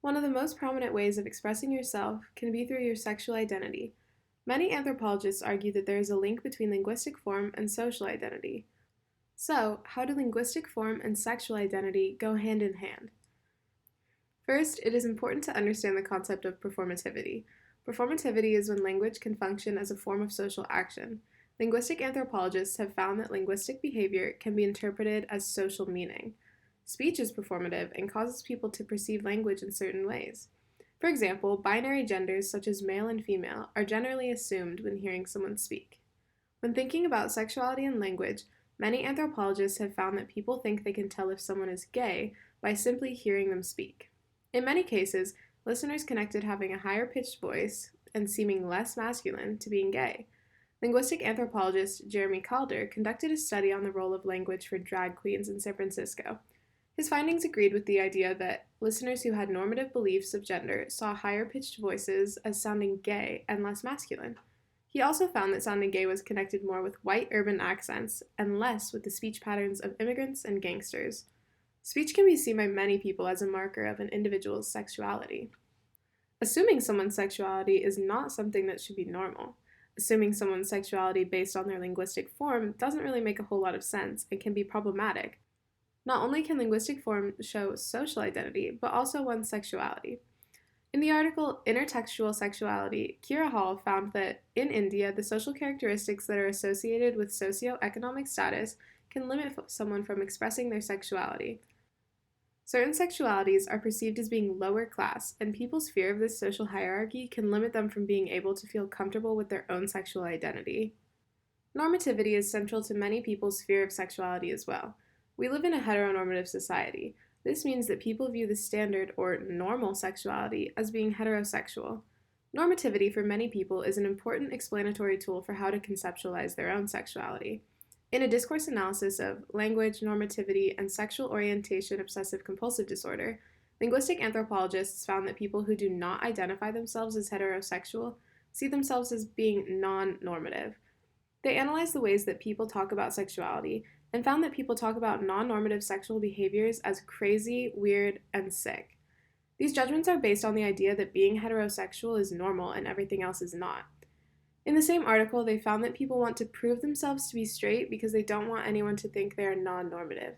One of the most prominent ways of expressing yourself can be through your sexual identity. Many anthropologists argue that there is a link between linguistic form and social identity. So, how do linguistic form and sexual identity go hand in hand? First, it is important to understand the concept of performativity. Performativity is when language can function as a form of social action. Linguistic anthropologists have found that linguistic behavior can be interpreted as social meaning. Speech is performative and causes people to perceive language in certain ways. For example, binary genders such as male and female are generally assumed when hearing someone speak. When thinking about sexuality and language, many anthropologists have found that people think they can tell if someone is gay by simply hearing them speak. In many cases, listeners connected having a higher pitched voice and seeming less masculine to being gay. Linguistic anthropologist Jeremy Calder conducted a study on the role of language for drag queens in San Francisco. His findings agreed with the idea that listeners who had normative beliefs of gender saw higher pitched voices as sounding gay and less masculine. He also found that sounding gay was connected more with white urban accents and less with the speech patterns of immigrants and gangsters. Speech can be seen by many people as a marker of an individual's sexuality. Assuming someone's sexuality is not something that should be normal. Assuming someone's sexuality based on their linguistic form doesn't really make a whole lot of sense and can be problematic. Not only can linguistic form show social identity, but also one's sexuality. In the article Intertextual Sexuality, Kira Hall found that in India, the social characteristics that are associated with socioeconomic status can limit someone from expressing their sexuality. Certain sexualities are perceived as being lower class, and people's fear of this social hierarchy can limit them from being able to feel comfortable with their own sexual identity. Normativity is central to many people's fear of sexuality as well. We live in a heteronormative society. This means that people view the standard or normal sexuality as being heterosexual. Normativity for many people is an important explanatory tool for how to conceptualize their own sexuality. In a discourse analysis of language, normativity, and sexual orientation obsessive-compulsive disorder, linguistic anthropologists found that people who do not identify themselves as heterosexual see themselves as being non-normative. They analyzed the ways that people talk about sexuality and found that people talk about non-normative sexual behaviors as crazy, weird, and sick. These judgments are based on the idea that being heterosexual is normal and everything else is not. In the same article, they found that people want to prove themselves to be straight because they don't want anyone to think they are non-normative.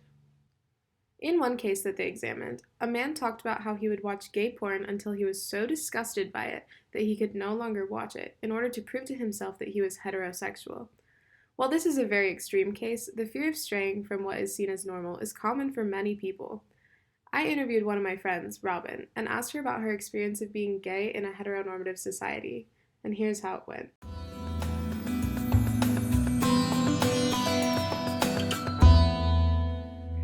In one case that they examined, a man talked about how he would watch gay porn until he was so disgusted by it that he could no longer watch it, in order to prove to himself that he was heterosexual. While this is a very extreme case, the fear of straying from what is seen as normal is common for many people. I interviewed one of my friends, Robin, and asked her about her experience of being gay in a heteronormative society, and here's how it went.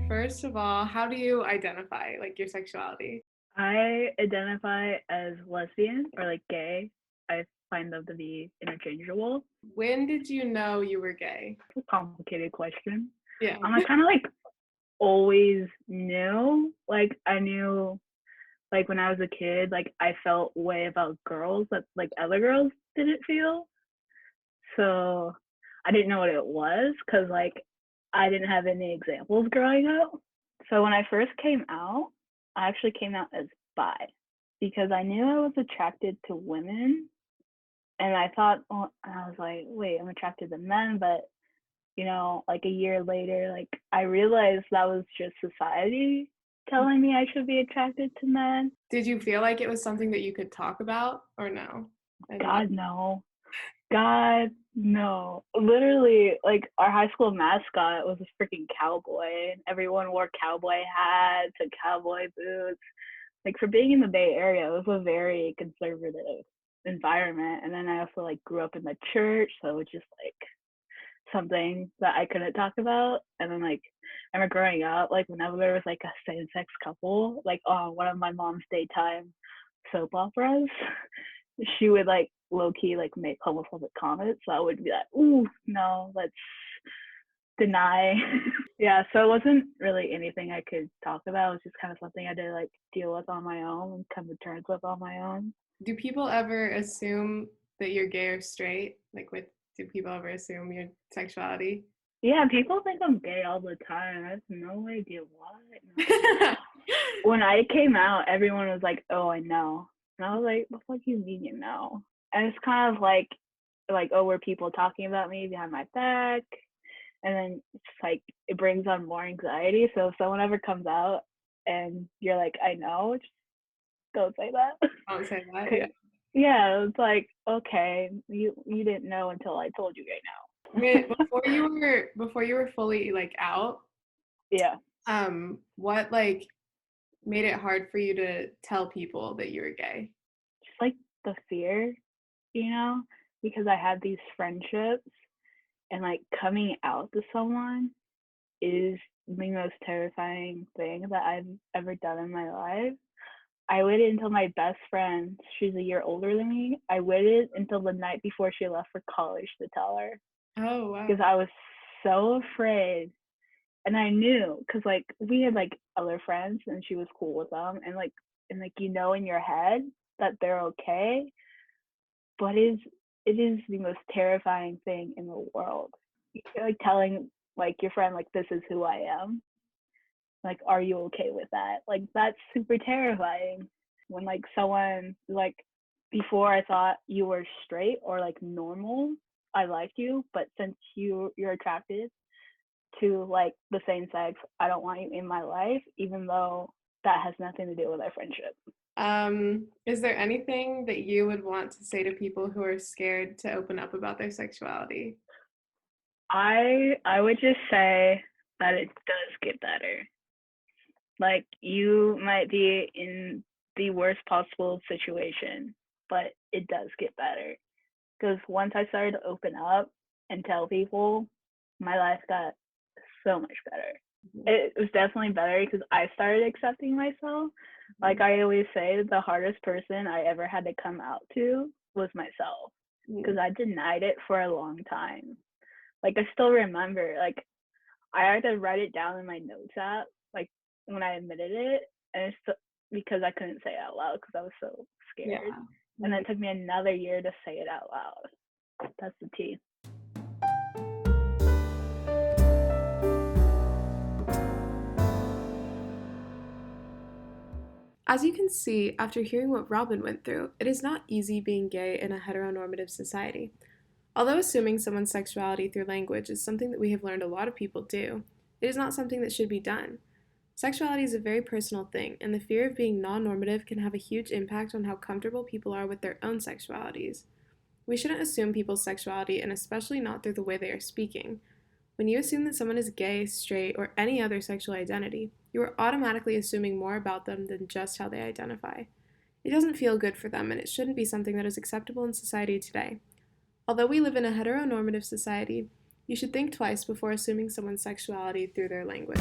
First of all, how do you identify, your sexuality? I identify as lesbian or gay. I find them to be interchangeable. When did you know you were gay? It's a complicated question. Yeah. I kind of always knew. I knew when I was a kid, I felt way about girls that other girls didn't feel. So I didn't know what it was because I didn't have any examples growing up. So when I first came out, I actually came out as bi because I knew I was attracted to women. And I thought, well, I was like, wait, I'm attracted to men. But, a year later, I realized that was just society telling me I should be attracted to men. Did you feel like it was something that you could talk about or no? God, no. God, no. Literally, our high school mascot was a freaking cowboy, and everyone wore cowboy hats and cowboy boots. For being in the Bay Area, it was a very conservative environment. And then I also grew up in the church, so it was just something that I couldn't talk about. And then I remember growing up, whenever there was a same-sex couple, on one of my mom's daytime soap operas, she would low-key make homophobic comments. So I would be like, ooh, no, let's deny. Yeah, so it wasn't really anything I could talk about. It was just kind of something I had to deal with on my own and come to terms with on my own. Do people ever assume that you're gay or straight? Do people ever assume your sexuality? Yeah, people think I'm gay all the time. I have no idea why. No. When I came out, everyone was like, "Oh, I know," and I was like, "What the fuck you mean you know?" And it's kind of like, oh, were people talking about me behind my back? And then it's like it brings on more anxiety. So if someone ever comes out and you're like, "I know," just don't say that. Don't say that. Yeah. Cause yeah, it's like, okay, you didn't know until I told you right Wait, now. before you were fully like out, Yeah, what like made it hard for you to tell people that you were gay? just like the fear, you know, because I had these friendships and like coming out to someone is the most terrifying thing that I've ever done in my life. I waited until my best friend, she's a year older than me, I waited until the night before she left for college to tell her Oh, because wow. I was so afraid. And I knew because like we had like other friends and she was cool with them and you know in your head that they're okay, but it is the most terrifying thing in the world. Like telling like your friend like this is who I am. Like, are you okay with that? Like that's super terrifying. When like someone like before I thought you were straight or like normal, I liked you, but since you're attracted to like the same sex, I don't want you in my life, even though that has nothing to do with our friendship. Is there anything that you would want to say to people who are scared to open up about their sexuality? I would just say that it does get better. Like you might be in the worst possible situation, but it does get better. Because once I started to open up and tell people, my life got so much better. It was definitely better because I started accepting myself. Like I always say, the hardest person I ever had to come out to was myself Mhm. because I denied it for a long time. Like I still remember, like I had to write it down in my notes app, like when I admitted it, and it's because I couldn't say it out loud because I was so Yeah. scared. And then Mhm. it took me another year to say it out loud. That's the tea. As you can see, after hearing what Robin went through, it is not easy being gay in a heteronormative society. Although assuming someone's sexuality through language is something that we have learned a lot of people do, it is not something that should be done. Sexuality is a very personal thing, and the fear of being non normative can have a huge impact on how comfortable people are with their own sexualities. We shouldn't assume people's sexuality, and especially not through the way they are speaking. When you assume that someone is gay, straight, or any other sexual identity, you are automatically assuming more about them than just how they identify. It doesn't feel good for them, and it shouldn't be something that is acceptable in society today. Although we live in a heteronormative society, you should think twice before assuming someone's sexuality through their language.